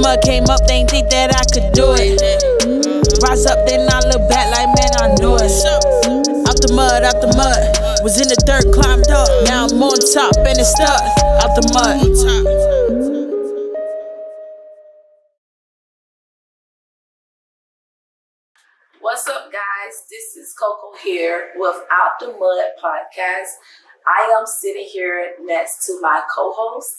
mud, came up, they ain't think that I could do it. Rise up, then I look back like, man, I knew it. Out the mud, was in the dirt, climbed up. Now I'm on top and it's stuck. Out the mud. What's up, guys? This is Coco here with Out the Mud podcast. I am sitting here next to my co-host,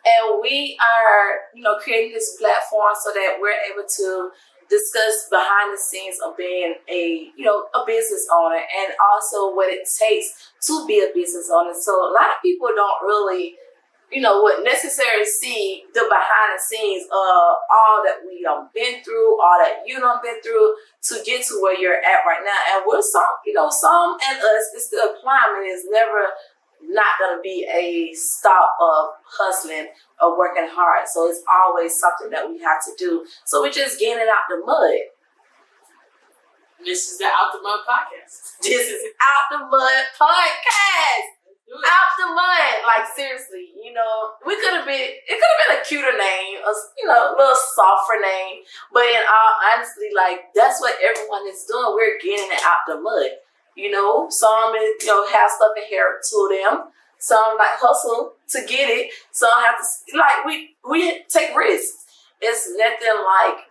and we are, creating this platform so that we're able to discuss behind the scenes of being a business owner, and also what it takes to be a business owner. So a lot of people don't really would necessarily see the behind the scenes of all that we done been through, all that you done been through to get to where you're at right now. And we're some and us, it's still climbing. It's never not going to be a stop of hustling or working hard. So it's always something that we have to do. So we're just getting it out the mud. This is the Out the Mud podcast. This is Out the Mud podcast. Out the mud, like seriously, it could have been a cuter name, a little softer name, but in all honesty, like that's what everyone is doing. We're getting it out the mud. Some have stuff inherent to them. Some like hustle to get it. Some have to we take risks. It's nothing like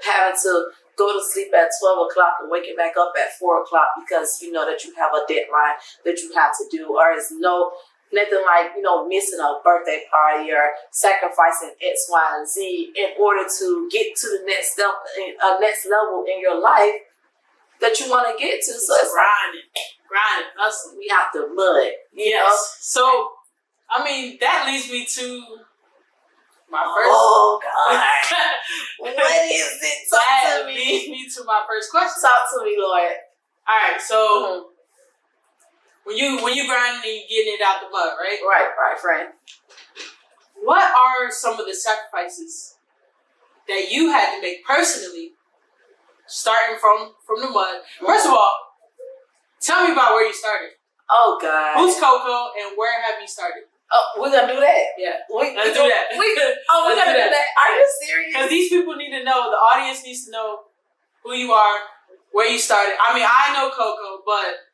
having to go to sleep at 12 o'clock and waking back up at 4 o'clock because you know that you have a deadline that you have to do, or it's nothing like missing a birthday party or sacrificing X, Y, and Z in order to get to the next level in your life that you want to get to. So it's grinding, hustling. We out the mud. Yes. So that leads me to my first. Oh God! What is it? Talk to me. Leads me to my first question. Talk to me, Lord. All right. So when you grinding and you getting it out the mud, right? Right, friend. What are some of the sacrifices that you had to make personally, starting from the mud? First of all, tell me about where you started. Oh God! Who's Coco and where have you started? Oh, we're gonna do that. Yeah, let's do that. We're gonna do that. Are you serious? Because these people need to know. The audience needs to know who you are, where you started. I know Coco, but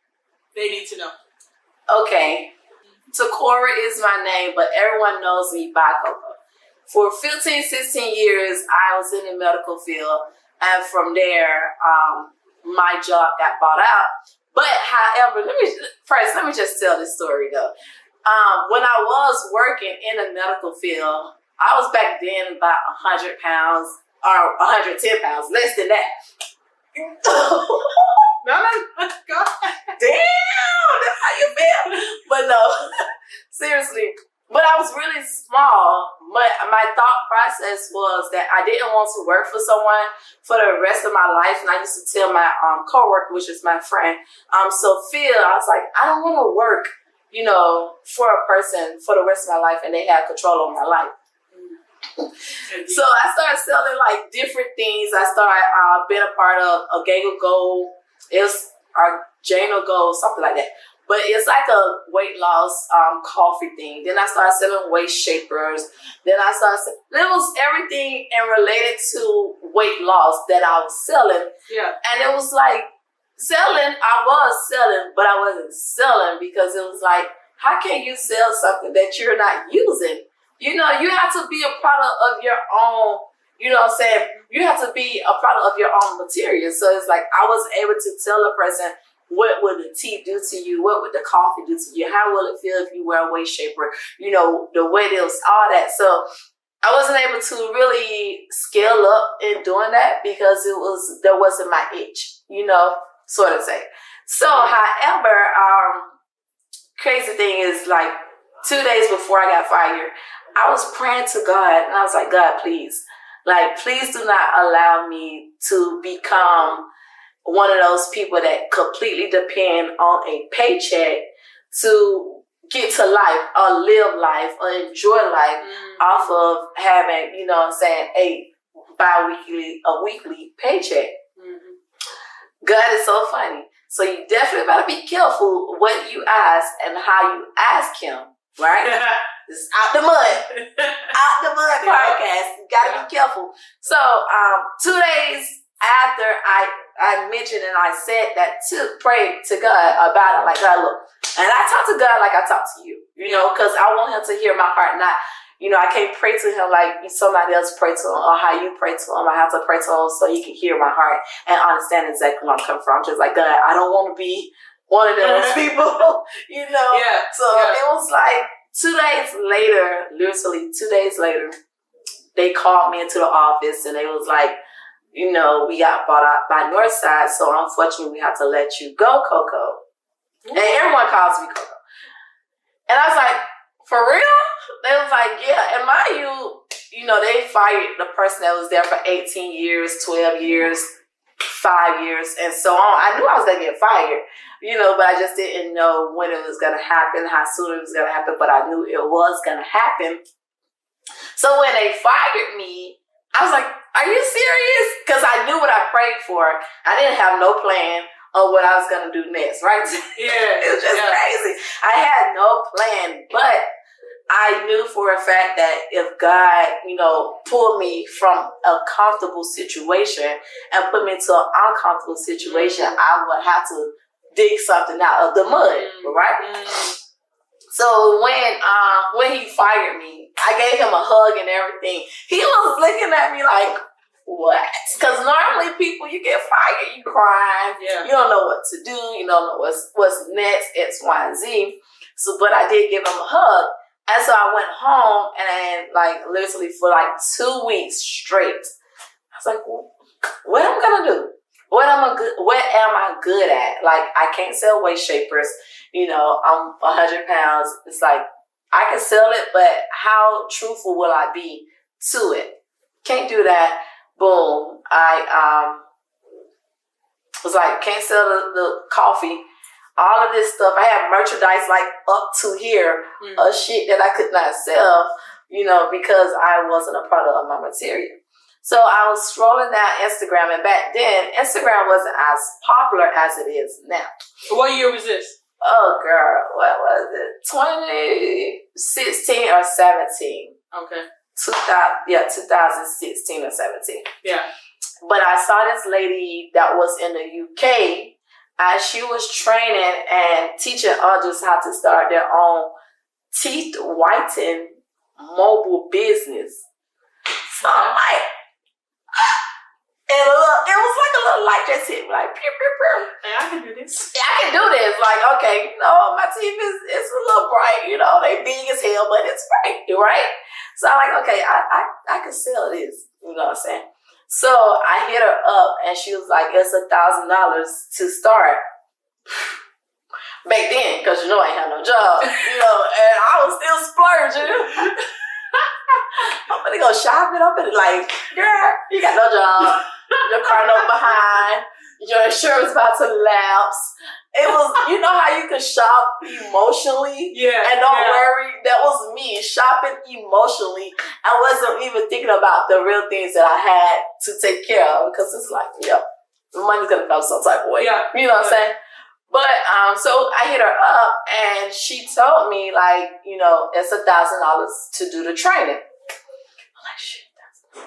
they need to know. Okay, Toccora is my name, but everyone knows me by Coco. For 15, 16 years, I was in the medical field, and from there, my job got bought out. But however, let me just tell this story though. When I was working in the medical field, I was back then about 100 pounds or 110 pounds, less than that. No, God. Damn, that's how you feel. But no, seriously. But I was really small. But my thought process was that I didn't want to work for someone for the rest of my life. And I used to tell my coworker, which is my friend, Sophia, I was like, I don't want to work for a person for the rest of my life and they have control over my life. So I started selling like different things. I started being a part of a Gago Gold. It's our Jano Gold, something like that. But it's like a weight loss coffee thing. Then I started selling waist shapers. Then I started it was everything and related to weight loss that I was selling. Yeah. And it was like I was selling, but I wasn't selling because it was like, how can you sell something that you're not using? You have to be a product of your own, you have to be a product of your own material. So it's like, I was able to tell a person, what would the tea do to you? What would the coffee do to you? How will it feel if you wear a waist shaper? The weight is, all that. So I wasn't able to really scale up in doing that because there wasn't my itch, sort of say. So, however, crazy thing is like 2 days before I got fired, I was praying to God and I was like, God, please do not allow me to become one of those people that completely depend on a paycheck to get to life or live life or enjoy life off of having, a weekly paycheck. God is so funny. So you definitely gotta be careful what you ask and how you ask him, right? This is Out the Mud. Out the Mud podcast. helpful. So 2 days after I mentioned and I said that to pray to God about it, like, God, look, and I talk to God like I talk to you, you know, because I want him to hear my heart, not, you know, I can't pray to him like somebody else pray to him or how you pray to him. I have to pray to him so he can hear my heart and understand exactly where I'm coming from. I'm just like, God, I don't want to be one of those people, you know. Yeah. So it was like 2 days later, literally 2 days later, they called me into the office and they was like, you know, we got bought out by Northside, so unfortunately we have to let you go, Coco. And everyone calls me Coco. And I was like, for real? They was like, yeah. And mind you, you know, they fired the person that was there for 18 years, 12 years, 5 years, and so on. I knew I was going to get fired, you know, but I just didn't know when it was going to happen, how soon it was going to happen, but I knew it was going to happen. So when they fired me, I was like, are you serious? Because I knew what I prayed for. I didn't have no plan of what I was going to do next, right? Yeah. It was just crazy. I had no plan, but I knew for a fact that if God, you know, pulled me from a comfortable situation and put me into an uncomfortable situation, I would have to dig something out of the mud, right? So when he fired me, I gave him a hug and everything. He was looking at me like, what? Because normally people, you get fired, you crying, you don't know what to do, you don't know what's next, X, Y, and Z. So, but I did give him a hug. And so I went home and like literally for like 2 weeks straight, I was like, what am I gonna do? What am I good at? Like, I can't sell waist shapers. You know, I'm 100 pounds. It's like, I can sell it, but how truthful will I be to it? Can't do that. Boom. I was like, can't sell the coffee. All of this stuff. I have merchandise like up to here of shit that I could not sell, you know, because I wasn't a product of my material. So I was scrolling down Instagram, and back then, Instagram wasn't as popular as it is now. What year was this? Oh, girl, what was it? 2016 or 17. Okay. 2016 or 17. Yeah. But I saw this lady that was in the UK, and she was training and teaching others how to start their own teeth whitening mobile business. So I'm like, and it was like a little light just hit me, like, pew, pew, pew. Hey, I can do this. Yeah, I can do this. Like, okay, you know, my teeth is a little bright, you know, they big as hell, but it's bright, right? So I'm like, okay, I can sell this, you know what I'm saying? So I hit her up, and she was like, it's $1,000 to start. Back then, because you know I ain't had no job, you know, and I was still splurging. I'm gonna go shopping. I'm gonna like, girl, you got no job. Your car note behind. Your insurance about to lapse. It was, you know how you can shop emotionally? Yeah. And don't worry. That was me shopping emotionally. I wasn't even thinking about the real things that I had to take care of, because it's like, the money's gonna come some type of way. Yeah. You know what I'm saying? But so I hit her up, and she told me, like, you know, it's $1,000 to do the training. I'm like, shit, $1,000.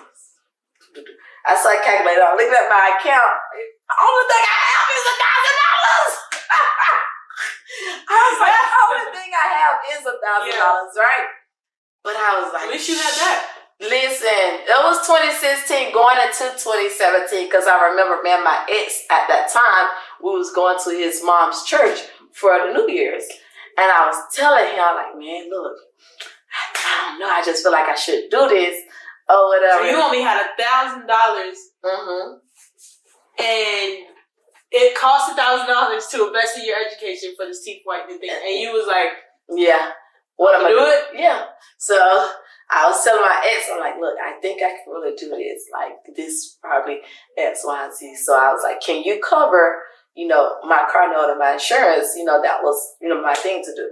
I started calculating. I'm looking at my account. The only thing I have is $1,000. I was like, the only thing I have is $1,000, right? But I was like, at least you had that. Listen, it was 2016 going into 2017, because I remember, man, my ex at that time, we was going to his mom's church for the New Year's. And I was telling him, like, man, look, I don't know, I just feel like I should do this or whatever. So you only had $1,000 and it cost $1,000 to invest in your education for this teeth whitening thing. And you was like, yeah, what am I do doing? it? Yeah. So I was telling my ex, I'm like, look, I think I can really do this. Like, this probably X, Y, and Z. So I was like, can you cover, you know, my car note and my insurance? You know, that was, you know, my thing to do.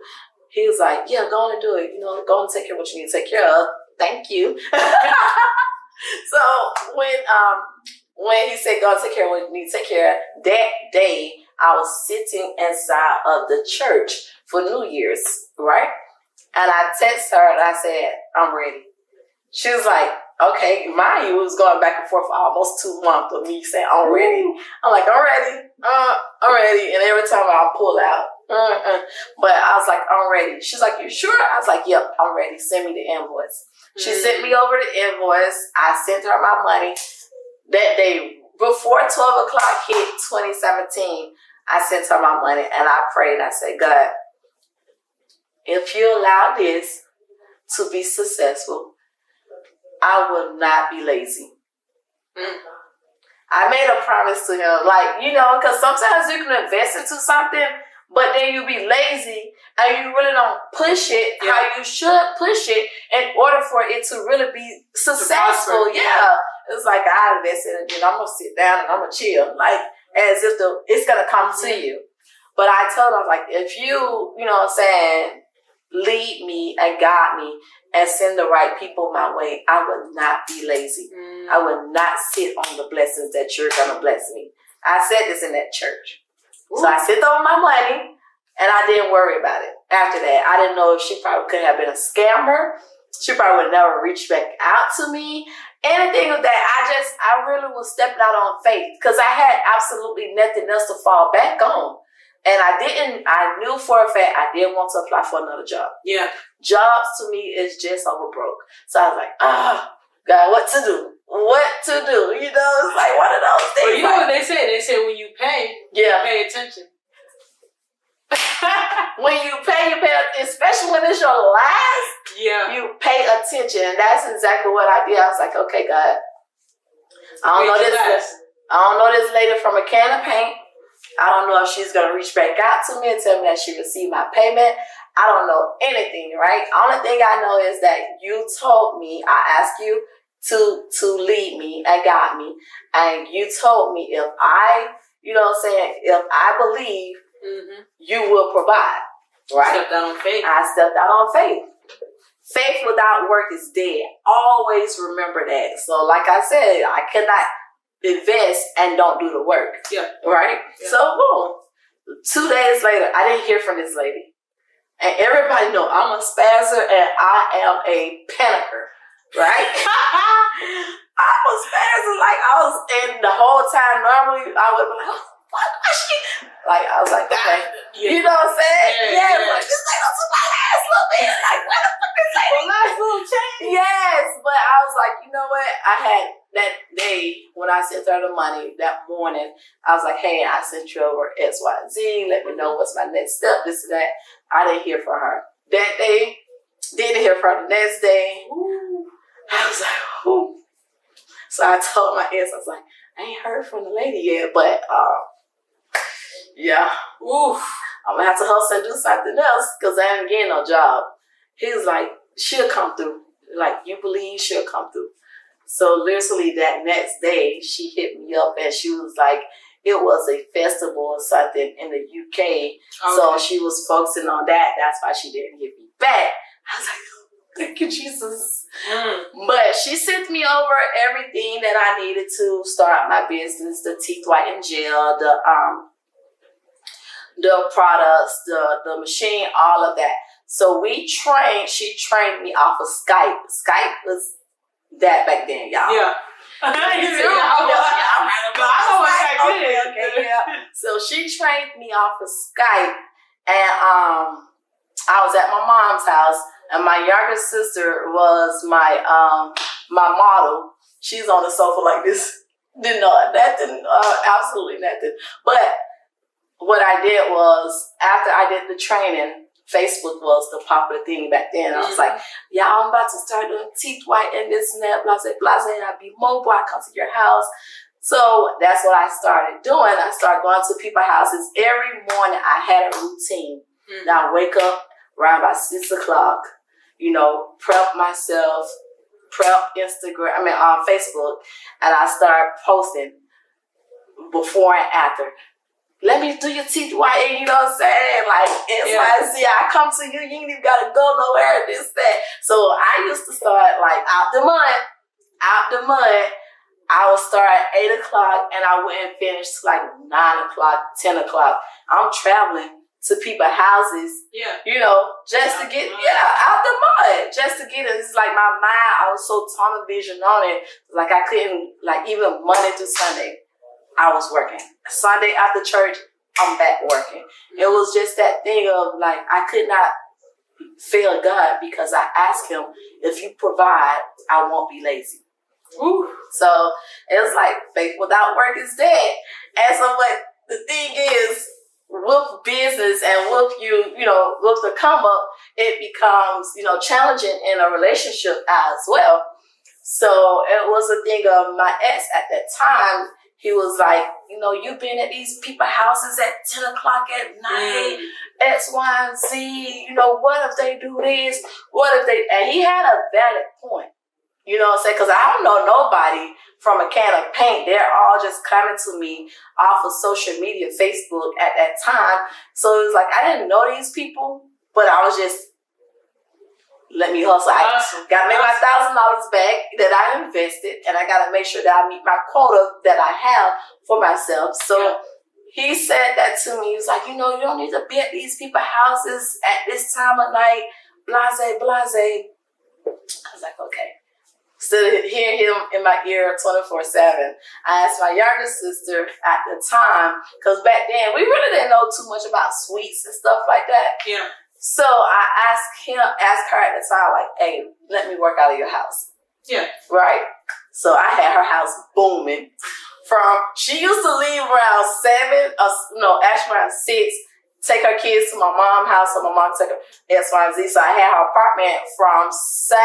He was like, yeah, go on and do it. You know, go and take care of what you need to take care of. Thank you. So when he said go and take care of what you need to take care of, that day I was sitting inside of the church for New Year's, right? And I texted her and I said, I'm ready. She was like, okay, mind you, it was going back and forth for almost 2 months of me saying, I'm ready. I'm like, I'm ready. I'm ready. And every time I pull out, but I was like, I'm ready. She's like, you sure? I was like, yep, I'm ready. Send me the invoice. She sent me over the invoice. I sent her my money. That day, before 12 o'clock hit 2017, I sent her my money and I prayed. I said, God, if you allow this to be successful, I will not be lazy. I made a promise to him, like, you know, because sometimes you can invest into something, but then you be lazy and you really don't push it how you should push it in order for it to really be successful. Yeah. It's like I invested and then I'm going to sit down and I'm going to chill, like as if it's going to come to you. But I told him, like, if you know what I'm saying, lead me and guide me and send the right people my way, I will not be lazy. I will not sit on the blessings that you're going to bless me. I said this in that church. Ooh. So I sent over my money and I didn't worry about it. After that, I didn't know if she probably could have been a scammer. She probably would have never reached back out to me. Anything of that, I really was stepping out on faith because I had absolutely nothing else to fall back on. And I knew for a fact I didn't want to apply for another job. Yeah. Jobs to me is just over broke. So I was like, God, what to do? What to do? You know, it's like one of those things. But you know what they say? They say when you pay, pay attention. When you pay, especially when it's your last, you pay attention. And that's exactly what I did. I was like, okay, God, I don't know this lady from a can of paint. I don't know if she's going to reach back out to me and tell me that she received my payment. I don't know anything, right? Only thing I know is that you told me, I asked you to lead me and guide me. And you told me if I, you know what I'm saying, if I believe, you will provide, right? Stepped out on faith. I stepped out on faith. Faith without work is dead. Always remember that. So like I said, I cannot invest and don't do the work. Yeah. Right? Yeah. So boom. 2 days later, I didn't hear from this lady. And everybody know I'm a spazzer and I am a panicker. Right? I'm a spazzer. Like I was, and the whole time normally I would be like, oh, what was she? Like I was like, okay. You know what I'm saying? Yeah. Like this lady was my last little bit. Like what the fuck is that? Last little change. Yes. But I was like, you know what? I had that day when I sent her the money that morning, I was like, hey, I sent you over XYZ. Let me know what's my next step, this and that. I didn't hear from her. That day, didn't hear from her the next day. Ooh. I was like, ooh. So I told my ex, I was like, I ain't heard from the lady yet, but yeah. Oof. I'm gonna have to hustle and do something else because I ain't getting no job. He was like, she'll come through. Like, you believe she'll come through. So literally that next day, she hit me up and she was like, it was a festival or something in the UK. Okay. So she was focusing on that. That's why she didn't hit me back. I was like, thank you, Jesus. But she sent me over everything that I needed to start my business, the teeth whitening gel, the products, the machine, all of that. So she trained me off of Skype. Skype was that back then, y'all. Yeah. So she trained me off of Skype, and I was at my mom's house, and my younger sister was my model. She's on the sofa like this. Didn't know nothing, absolutely nothing. But what I did was, after I did the training, Facebook was the popular thing back then. I was like, yeah, I'm about to start doing teeth white and this and that, blase, blase, and I'll be mobile, I come to your house. So that's what I started doing. I started going to people's houses. Every morning I had a routine. Now I wake up around about 6 o'clock, you know, prep myself, prep Facebook, and I start posting before and after. Let me do your teeth white, you know what I'm saying? Like, XYZ, I come to you, you ain't even gotta go nowhere, this, that. So I used to start, like, out the mud. I would start at 8 o'clock and I wouldn't finish till like 9 o'clock, 10 o'clock. I'm traveling to people's houses, you know, just to get out the mud, just to get it. It's like my mind, I was so tunnel vision on it, like I couldn't, like even Monday to Sunday, I was working. Sunday after church, I'm back working. It was just that thing of like, I could not fail God because I asked him, if you provide, I won't be lazy. Ooh. So it was like faith without work is dead. And so what the thing is, with business and with you know, with the come up, it becomes, you know, challenging in a relationship as well. So it was a thing of my ex at that time. He was like, you know, you've been at these people's houses at 10 o'clock at night, X, Y, and Z. You know, what if they do this? What if they... And he had a valid point. You know what I'm saying? Because I don't know nobody from a can of paint. They're all just coming to me off of social media, Facebook at that time. So it was like, I didn't know these people, but I was just, let me hustle. I got to make my $1,000 back that I invested, and I got to make sure that I meet my quota that I have for myself. So he said that to me. He was like, you know, you don't need to be at these people's houses at this time of night, blase, blase. I was like, okay. Still hearing him in my ear 24/7. I asked my younger sister at the time, because back then we really didn't know too much about sweets and stuff like that. Yeah. So I asked her at the time, like, hey, let me work out of your house. Yeah. Right? So I had her house booming. She used to leave around 7, actually around 6, take her kids to my mom's house, so my mom took her X, Y, and Z. So I had her apartment from 7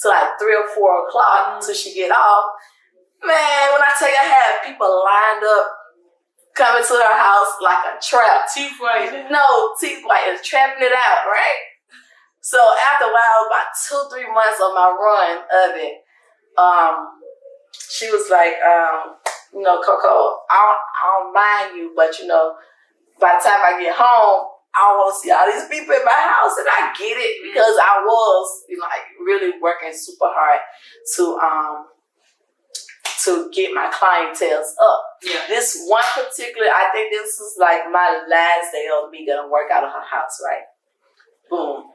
to like 3 or 4 o'clock till she get off. Man, when I tell you, I had people lined up coming to her house like a trap. Teeth white. No, teeth white is trapping it out, right? So after a while, about 2-3 months of my run of it, she was like, you know, Coco, I don't mind you, but you know, by the time I get home, I want to see all these people in my house, and I get it because I was, you know, like really working super hard to get my clientels up. Yeah. This one particular, I think this is like my last day of me gonna work out of her house, right? Boom.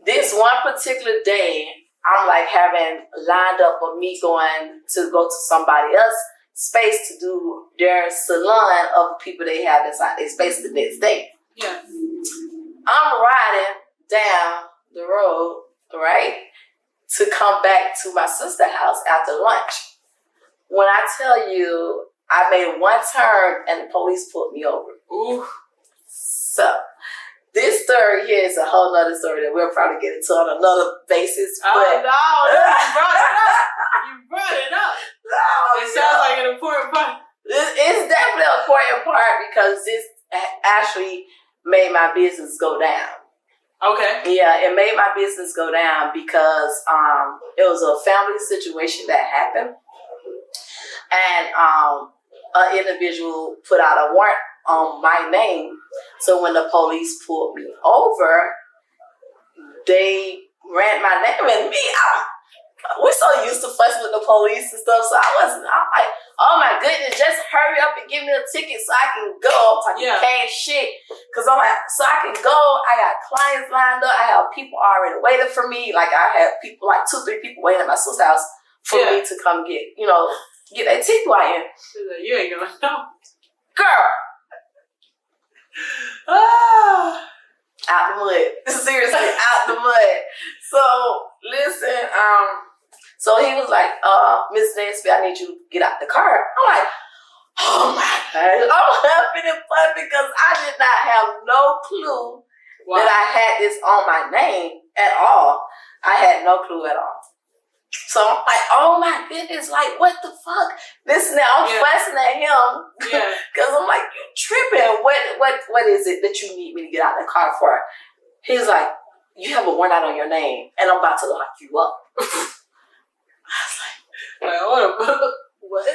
This one particular day, I'm like having lined up with me going to go to somebody else's space to do their salon of people they have inside their space the next day. Yeah. I'm riding down the road, right, to come back to my sister's house after lunch. When I tell you, I made one turn and the police pulled me over. Ooh. So, this story here is a whole nother story that we'll probably get into on another basis. Oh, but no, you brought it up. You brought it up. No, it sounds like an important part. It's definitely an important part because this actually made my business go down. Okay. Yeah, it made my business go down because it was a family situation that happened. And an individual put out a warrant on my name. So when the police pulled me over, they ran my name, and me, we're so used to fussing with the police and stuff, so I'm like, oh my goodness, just hurry up and give me a ticket so I can go. I'm like, can't shit. Because I'm like, so I can go, I got clients lined up, I have people already waiting for me. Like I had people, like 2-3 people waiting at my sister's house for me to come get, you know, get that ticket white in. Like, you ain't gonna know. Girl. Ah. Out the mud. Seriously, out the mud. So, listen, so he was like, Miss Nesbitt, I need you to get out the car. I'm like, oh my God. I'm laughing and fun because I did not have no clue that I had this on my name at all. I had no clue at all. So I'm like, oh my goodness, like what the fuck? This now I'm fussing at him because I'm like, you tripping? What is it that you need me to get out of the car for? He's like, you have a warrant out on your name, and I'm about to lock you up. I was like, what?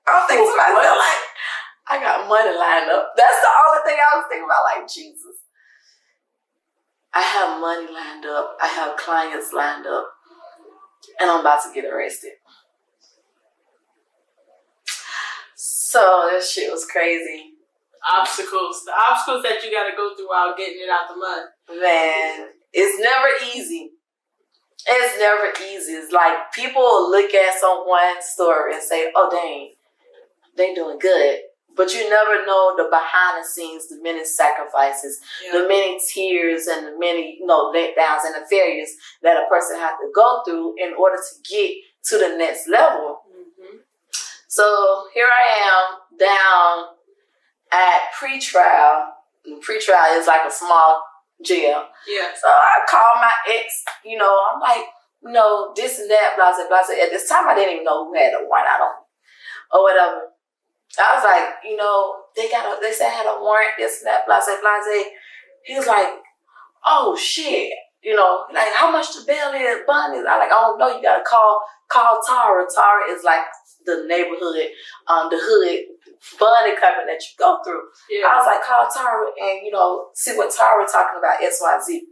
I'm thinking to myself, like, I got money lined up. That's the only thing I was thinking about. Like, Jesus, I have money lined up. I have clients lined up. And I'm about to get arrested. So this shit was crazy. Obstacles. The obstacles that you got to go through while getting it out the mud. Man, it's never easy. It's never easy. It's like people will look at someone's story and say, oh, dang, they doing good. But you never know the behind the scenes, the many sacrifices, the many tears, and the many, letdowns and the failures that a person has to go through in order to get to the next level. Mm-hmm. So here I am down at pretrial. And pretrial is like a small jail. Yeah. So I call my ex, I'm like, this and that, blah, blah, blah. At this time, I didn't even know who had a warrant out on me or whatever. I was like, they said I had a warrant, this and that, blah, blah, blah. He was like, oh, shit. Like, how much the bail is, bond is? I like, I don't know. You got to call Tara. Tara is like the neighborhood, the hood bonding company that you go through. Yeah. I was like, call Tara and, see what Tara talking about, XYZ.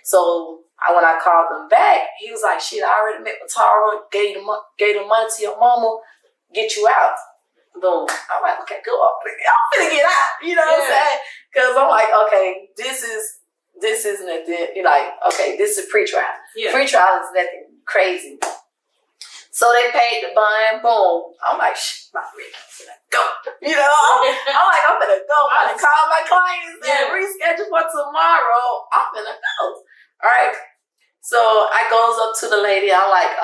So when I called them back, he was like, shit, I already met with Tara, gave the money to your mama, get you out. Boom. I'm like, okay, go up. I'm finna get out. You know what I'm saying? Because I'm like, okay, this is nothing. You're like, okay, this is pre-trial. Yeah. Pre-trial is nothing crazy. So they paid the bond. Boom. I'm like, shit, I'm finna go. I'm like, I'm finna go. I'm gonna call my clients and reschedule for tomorrow. I'm finna go. All right. So I goes up to the lady. I'm like,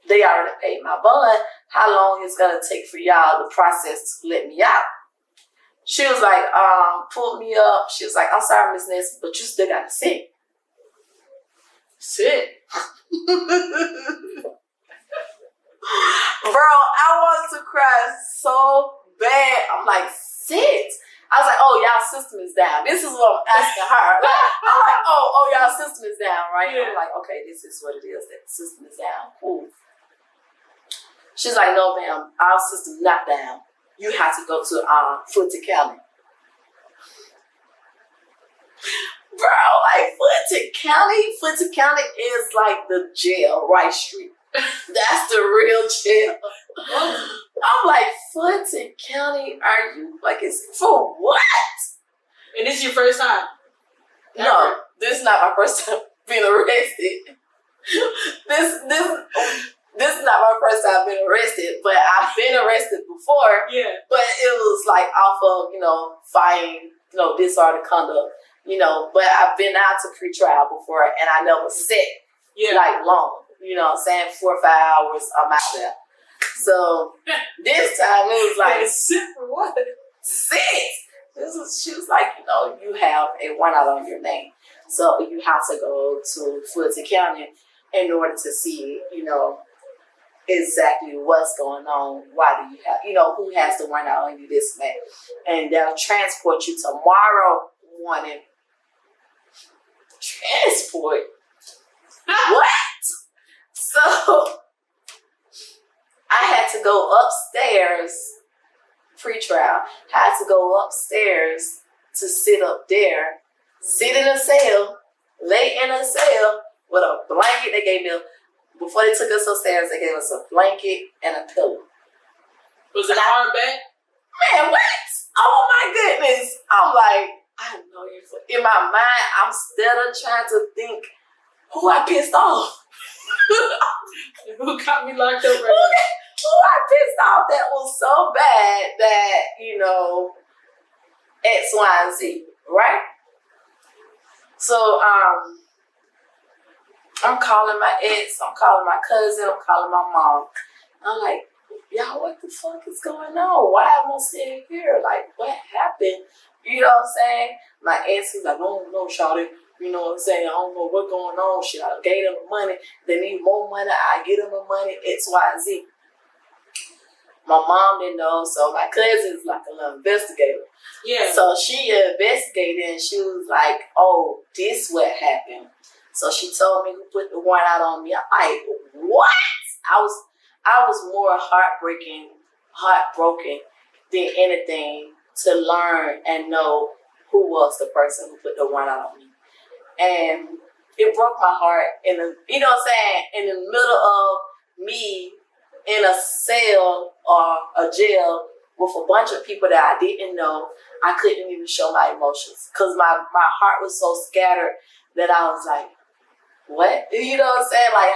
they already paid my bond. How long is it gonna take for y'all the process to let me out? She was like, pulled me up. She was like, I'm sorry, Miss Nesbitt, but you still gotta sit. Sit. Bro, I wanted to cry so bad. I'm like, sit. I was like, oh, y'all system is down. This is what I'm asking her. I'm like, oh, y'all system is down, right? Yeah. I'm like, okay, this is what it is. That the system is down. Cool. She's like, no, ma'am, our system's not down. You have to go to Fulton County. Bro, like Fulton County is like the jail, Rice Street. That's the real jail. I'm like, Fulton County, are you like, it's for what? And this is your first time? No, this is not my first time being arrested. This is not my first time being arrested, but I've been arrested before. Yeah. But it was like off of, fighting, disorderly conduct, but I've been out to pretrial before and I never sat like long. You know what I'm saying? 4 or 5 hours, I'm out there. So this time it was like, sit for what? Sit. She was like, you have a warrant out on your name. So you have to go to Fulton County in order to see, exactly what's going on. Why do you have, who has the warrant out on you, this and that. And they'll transport you tomorrow morning. Transport? What? So I had to go upstairs, pre-trial, had to go upstairs to sit up there, sit in a cell, lay in a cell with a blanket. They gave me, before they took us upstairs, they gave us a blanket and a pillow. Was it a hard bed? Man, what? Oh my goodness. I'm like, I know you. In my mind, I'm still trying to think who I pissed off. Who got me locked up right now? Who I pissed off that was so bad that, X, Y, and Z, right? So, I'm calling my ex, I'm calling my cousin, I'm calling my mom. I'm like, y'all, what the fuck is going on? Why am I sitting here? Like, what happened? You know what I'm saying? My ex is like, oh no, shawty. You know what I'm saying? I don't know what's going on. Shit, I gave them the money. They need more money. I get them the money. X, Y, and Z. My mom didn't know, so my cousin's like a little investigator. Yeah. So she investigated and she was like, oh, this what happened. So she told me who put the warrant out on me. I'm like, what? I was more heartbroken than anything to learn and know who was the person who put the warrant out on me. And it broke my heart in the, you know what I'm saying, in the middle of me in a cell or a jail with a bunch of people that I didn't know. I couldn't even show my emotions because my heart was so scattered that I was like, what? You know what I'm saying? Like,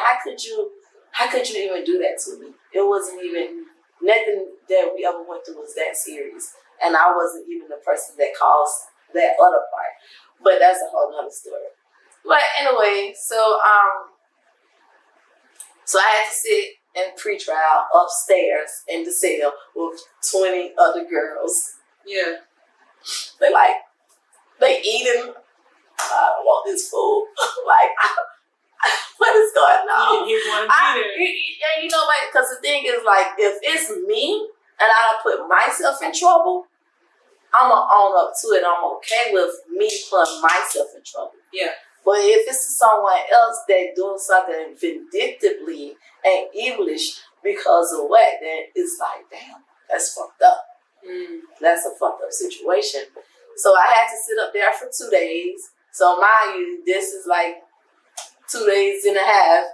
how could you even do that to me? It wasn't even, nothing that we ever went through was that serious. And I wasn't even the person that caused that other part. But that's a whole nother story. But anyway, so I had to sit in pre-trial upstairs in the cell with 20 other girls. Yeah. They eating. I don't want this food. Like, what is going on? And you know, like, because the thing is, like, if it's me and I put myself in trouble, I'm gonna own up to it. I'm okay with me putting myself in trouble. Yeah. But if it's someone else that doing something vindictively and evilish because of what, then it's like, damn, that's fucked up. That's a fucked up situation. So I had to sit up there for 2 days. So mind you, this is like 2 days and a half.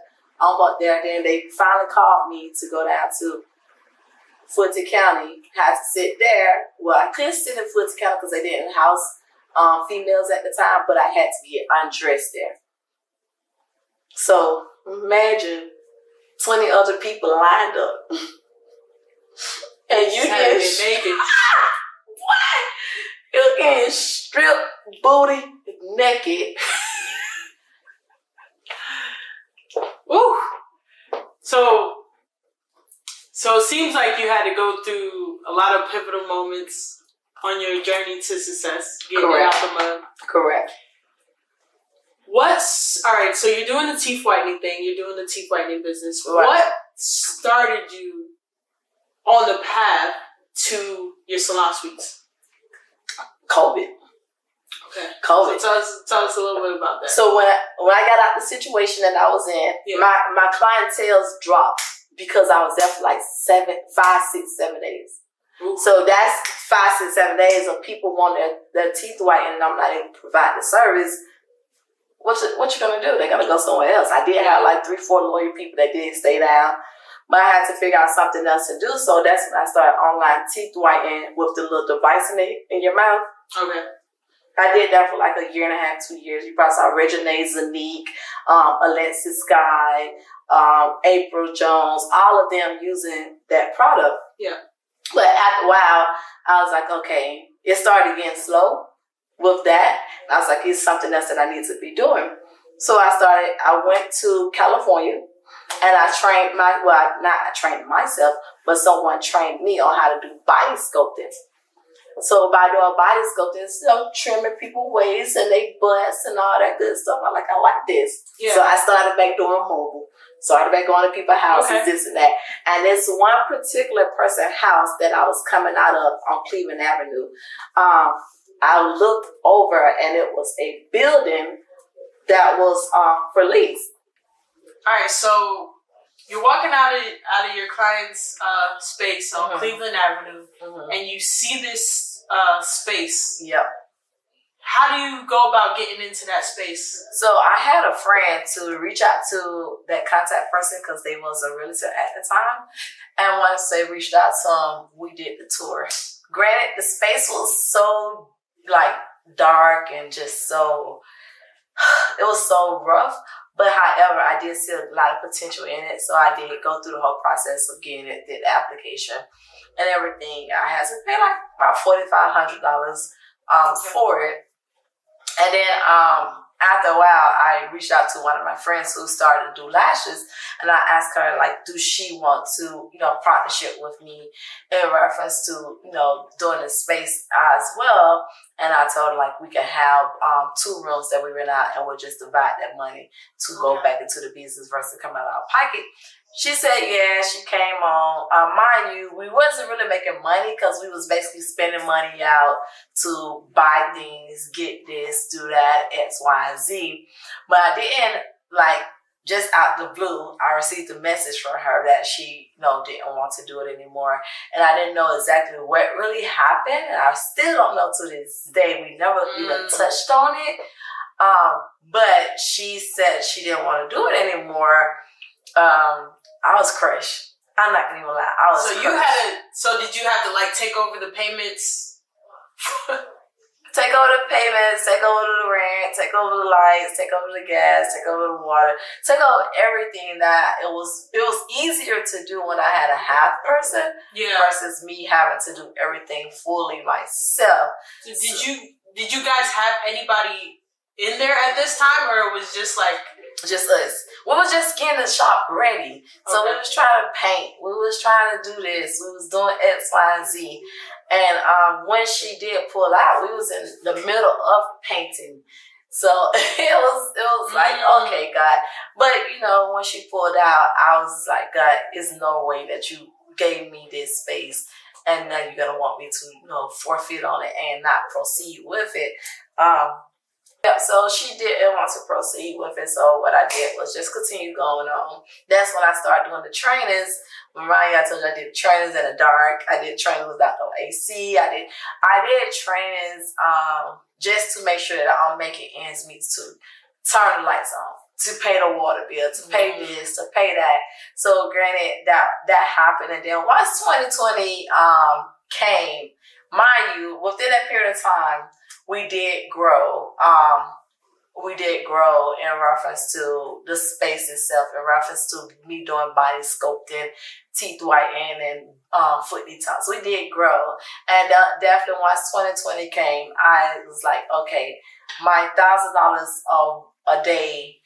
I'm up there. Then they finally called me to go down to Fulton County. Had to sit there. Well, I couldn't sit in Fulton County because they didn't house females at the time, but I had to get undressed there. So imagine 20 other people lined up. And you get naked. What? You're getting stripped, booty, naked. Woo! So it seems like you had to go through a lot of pivotal moments on your journey to success, getting it out the mud. Correct. Alright, so you're doing the teeth whitening thing, you're doing the teeth whitening business. Right. What started you on the path to your salon suites? COVID. Okay. COVID. So tell us a little bit about that. So when I got out the situation that I was in, my clientele's dropped because I was there for like 5, 6, 7 days. Ooh. So that's 5, 6, 7 days of people want their teeth whitened and I'm not able to provide the service. What you gonna do? They're gonna go somewhere else. I did have like 3, 4 loyal people that did stay down, but I had to figure out something else to do. So that's when I started online teeth whitening with the little device in your mouth. Okay. I did that for like a year and a half, 2 years. You probably saw Reginae Zanique, Alexis Sky, April Jones, all of them using that product. Yeah. But after a while, I was like, okay, it started getting slow with that. And I was like, it's something else that I need to be doing. So I went to California and I trained I trained myself, but someone trained me on how to do body sculpting. So by doing body sculpting, trimming people's waist and they butts and all that good stuff, I like this. Yeah. So I started back doing mobile. Started back going to people's houses, this and that. And this one particular person's house that I was coming out of on Cleveland Avenue, I looked over and it was a building that was for lease. All right, so you're walking out of your client's space on Cleveland Avenue, and you see this space. Yep. How do you go about getting into that space? So I had a friend to reach out to that contact person because they was a realtor at the time. And once they reached out to him, we did the tour. Granted, the space was so like dark and just so, it was so rough. But however, I did see a lot of potential in it. So I did go through the whole process of getting it, did the application and everything. I had to pay like about $4,500 for it. And then after a while, I reached out to one of my friends who started to do lashes, and I asked her, like, do she want to, partnership with me in reference to, doing the space as well. And I told her, like, we can have 2 rooms that we rent out, and we'll just divide that money to go back into the business versus come out of our pocket. She said, yeah, she came on. Mind you, we wasn't really making money because we was basically spending money out to buy things, get this, do that, X, Y, and Z. But I didn't, just out the blue, I received a message from her that she, didn't want to do it anymore. And I didn't know exactly what really happened. And I still don't know to this day. We never even touched on it. But she said she didn't want to do it anymore. I was crushed. I'm not gonna even lie. I was. So did you have to like take over the payments? Take over the payments, take over the rent, take over the lights, take over the gas, take over the water, take over everything that it was easier to do when I had a half person versus me having to do everything fully myself. So did you guys have anybody in there at this time, or it was just like just us? We was just getting the shop ready. So we was trying to paint. We was trying to do this. We was doing X, Y, and Z. And when she did pull out, we was in the middle of painting. So it was like, okay, God. But, you know, when she pulled out, I was like, God, there's no way that you gave me this space and now you're going to want me to, you know, forfeit on it and not proceed with it. Yeah, so she didn't want to proceed with it. So what I did was just continue going on. That's when I started doing the trainings. Mariah, I told you I did trainings in the dark. I did trainings without no AC. I did trainings just to make sure that I'm making ends meet, to turn the lights on, to pay the water bill, to pay this, to pay that. So granted, that happened. And then once 2020 came, mind you, within that period of time, we did grow. We did grow in reference to the space itself, in reference to me doing body sculpting, teeth whitening, and foot detox. We did grow. And definitely once 2020 came, I was like, okay, my $1,000 a day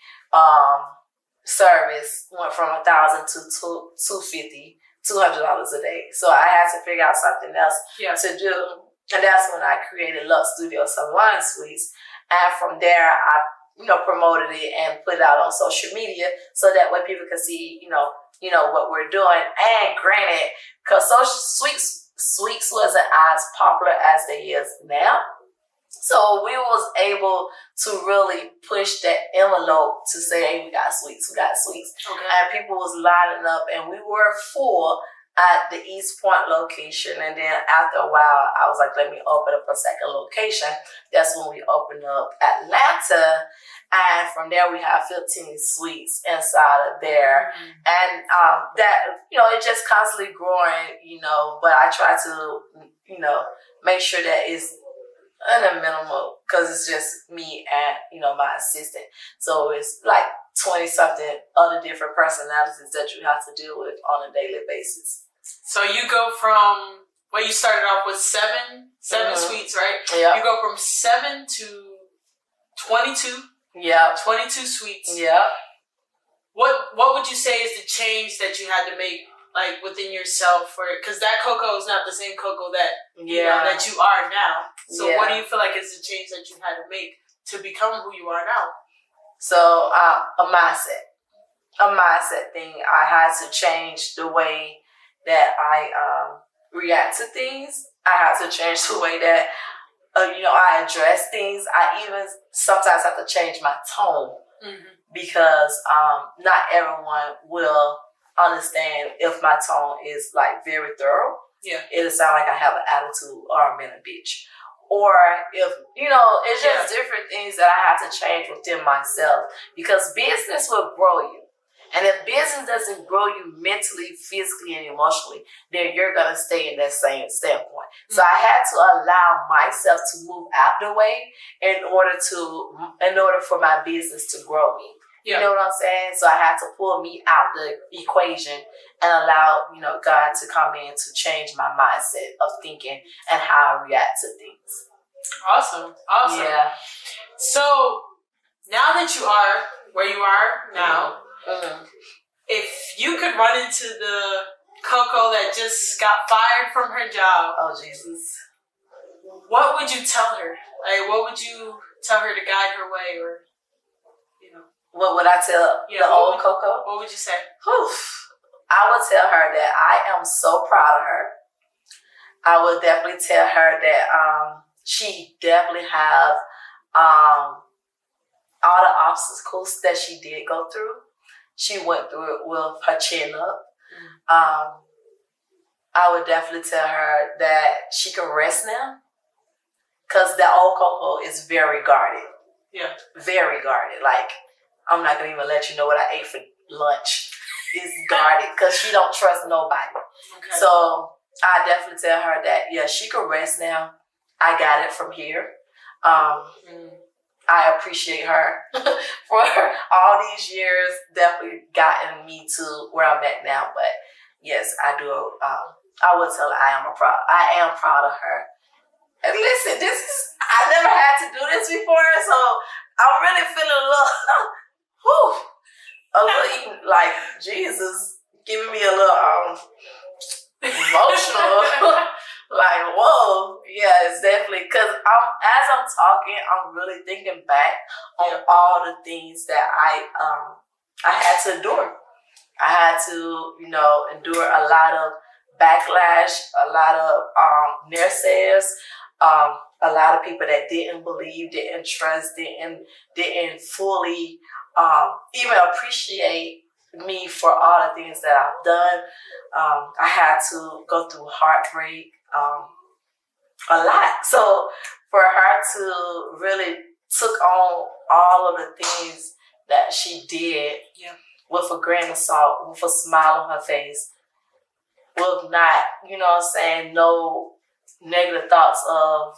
service went from $1,000 to $250, $200 a day. So I had to figure out something else to do. And that's when I created Lux Studio Salon Suites. And from there, I, promoted it and put it out on social media so that way people could see, what we're doing. And granted, because social suites wasn't as popular as they is now. So we was able to really push that envelope to say, hey, we got suites. Okay. And people was lining up, and we were full at the East Point location. And then after a while, I was like, let me open up a second location. That's when we opened up Atlanta. And from there, we have 15 suites inside of there. And that, it's just constantly growing, but I try to, make sure that it's in a minimal, because it's just me and, my assistant. So it's like 20-something other different personalities that you have to deal with on a daily basis. So you go from, you started off with seven suites, right? Yeah. You go from 7 to 22. Yeah. 22 suites. Yeah. What would you say is the change that you had to make, like, within yourself? Because that Coco is not the same Coco that that you are now. So what do you feel like is the change that you had to make to become who you are now? So a mindset thing. I had to change the way that I react to things. I have to change the way that I address things. I even sometimes have to change my tone because not everyone will understand if my tone is like very thorough. Yeah, it'll sound like I have an attitude or I'm in a bitch. Or if, it's just different things that I have to change within myself, because business will grow you. And if business doesn't grow you mentally, physically, and emotionally, then you're going to stay in that same standpoint. So I had to allow myself to move out the way in order for my business to grow me. You know what I'm saying? So I had to pull me out the equation and allow, God to come in to change my mindset of thinking and how I react to things. Awesome. Yeah. So now that you are where you are now, if you could run into the Coco that just got fired from her job, oh Jesus, what would you tell her? Like, what would you tell her to guide her way, or what would I tell the old Coco? What would you say? I would tell her that I am so proud of her. I would definitely tell her that she definitely have all the obstacles that she did go through. She went through it with her chin up. I would definitely tell her that she can rest now, because the old Coco is very guarded. Yeah. Very guarded. Like, I'm not going to even let you know what I ate for lunch. is guarded because she don't trust nobody. Okay. So I definitely tell her that, yeah, she can rest now. I got it from here. I appreciate her for all these years, definitely gotten me to where I'm at now. But yes, I do. I would tell her I am proud of her. And listen, I never had to do this before, so I'm really feeling a little like Jesus giving me a little emotional. Like, whoa, yeah, it's definitely, because as I'm talking, I'm really thinking back on all the things that I had to endure. I had to, endure a lot of backlash, a lot of naysayers, a lot of people that didn't believe, didn't trust, didn't fully even appreciate me for all the things that I've done. I had to go through heartbreak, a lot. So for her to really took on all of the things that she did with a grain of salt, with a smile on her face, with not, no negative thoughts of,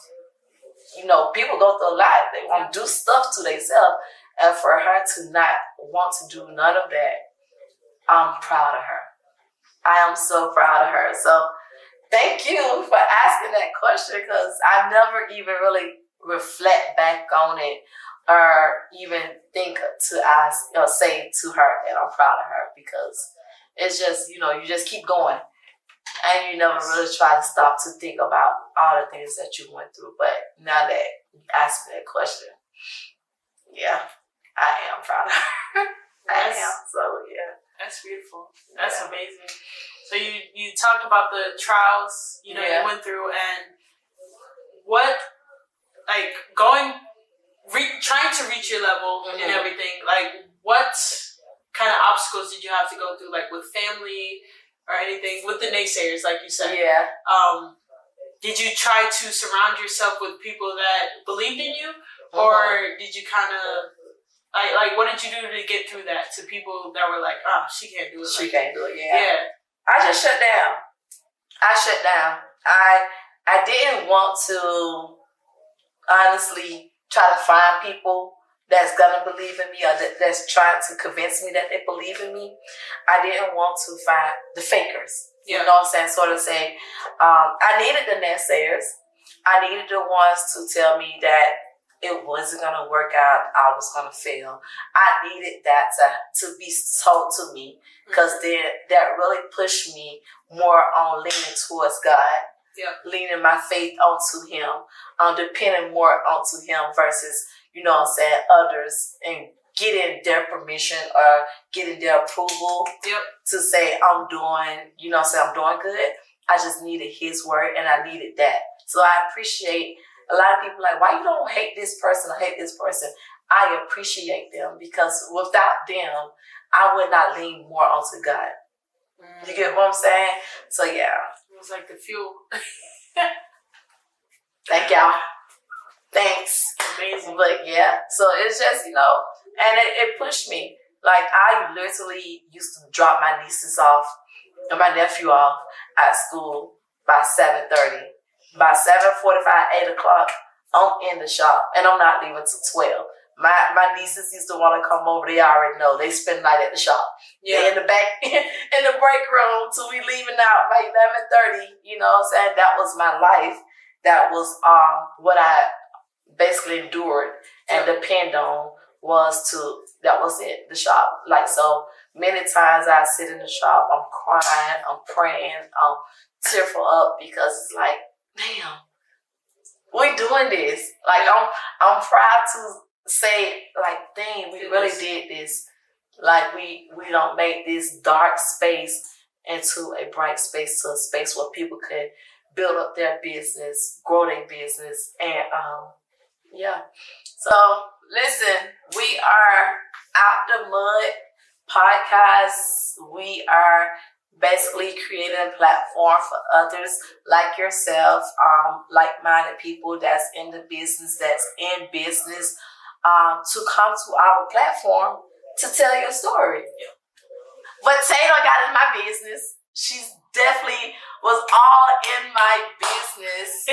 people go through a lot. They want to do stuff to themselves. And for her to not want to do none of that, I'm proud of her. I am so proud of her. So thank you for asking that question, because I never even really reflect back on it or even think to ask or say to her that I'm proud of her, because it's just, you just keep going and you never really try to stop to think about all the things that you went through. But now that you asked me that question, yeah, I am proud of her. I am. So, yeah. That's beautiful. That's amazing. So you talked about the trials, you went through, and what, like, trying to reach your level and everything, like, what kind of obstacles did you have to go through, like, with family or anything, with the naysayers, like you said? Yeah. Did you try to surround yourself with people that believed in you, or did you kind of, like, what did you do to get through that to people that were like, oh, she can't do it? She can't do it, yeah. I just shut down. I didn't want to honestly try to find people that's gonna believe in me or that's trying to convince me that they believe in me. I didn't want to find the fakers. You know what I'm saying? Sort of say, I needed the naysayers. I needed the ones to tell me that it wasn't going to work out, I was going to fail. I needed that to be told to me, because then that really pushed me more on leaning towards God, leaning my faith onto Him, depending more onto Him versus, others, and getting their permission or getting their approval to say I'm doing, I'm doing good. I just needed His word, and I needed that. So I appreciate a lot of people like, why you don't hate this person or hate this person? I appreciate them, because without them, I would not lean more onto God. You get what I'm saying? So yeah. It was like the fuel. Thank y'all. Thanks. Amazing. But yeah, so it's just, and it pushed me. Like, I literally used to drop my nieces off and my nephew off at school by 7:30. By 7:45, 8 o'clock, I'm in the shop, and I'm not leaving till 12. My nieces used to want to come over. They already know. They spend the night at the shop. They in the back, in the break room till we leaving out by 11:30. You know what I'm saying? That was my life. That was what I basically endured and depend on that was it, the shop. Like, so many times I sit in the shop, I'm crying, I'm praying, I'm tearful up, because it's like, damn, we doing this. Like, I'm proud to say, like, dang, we really did this. Like, we don't make this dark space into a bright space, to a space where people could build up their business, grow their business, and So listen, we are Out the Mud podcast. We are basically creating a platform for others like yourself, like-minded people that's in the business, to come to our platform to tell your story. But Taylor got in my business. She's definitely was all in my business.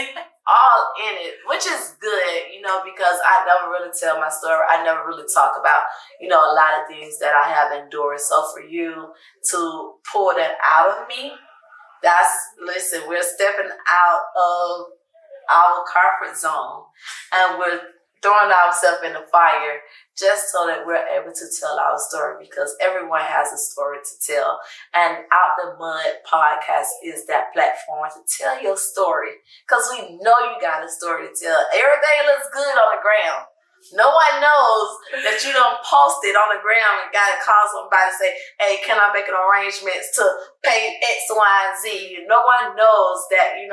All in it, which is good, because I never really tell my story. I never really talk about, a lot of things that I have endured. So for you to pull that out of me, listen, we're stepping out of our comfort zone and we're throwing ourselves in the fire just so that we're able to tell our story, because everyone has a story to tell. And Out the Mud podcast is that platform to tell your story, because we know you got a story to tell. Everything looks good on the ground. No one knows that you done posted on the ground and got to call somebody and say, hey, can I make an arrangements to pay X, Y, and Z? No one knows that, you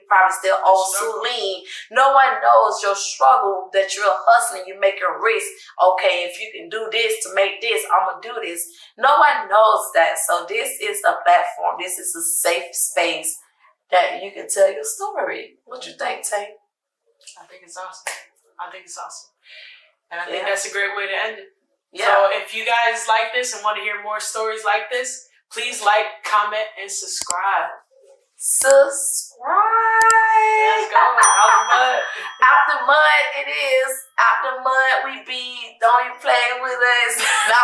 probably still owe Salene. No one knows your struggle, that you're hustling, you make a risk. Okay, if you can do this to make this, I'm going to do this. No one knows that. So this is a platform. This is a safe space that you can tell your story. What you think, Tay? I think it's awesome. And I think that's a great way to end it. Yeah. So if you guys like this and want to hear more stories like this, please like, comment, and subscribe. Let's go. Out the mud. Out the mud it is. Out the mud we be. Don't even play with us. No.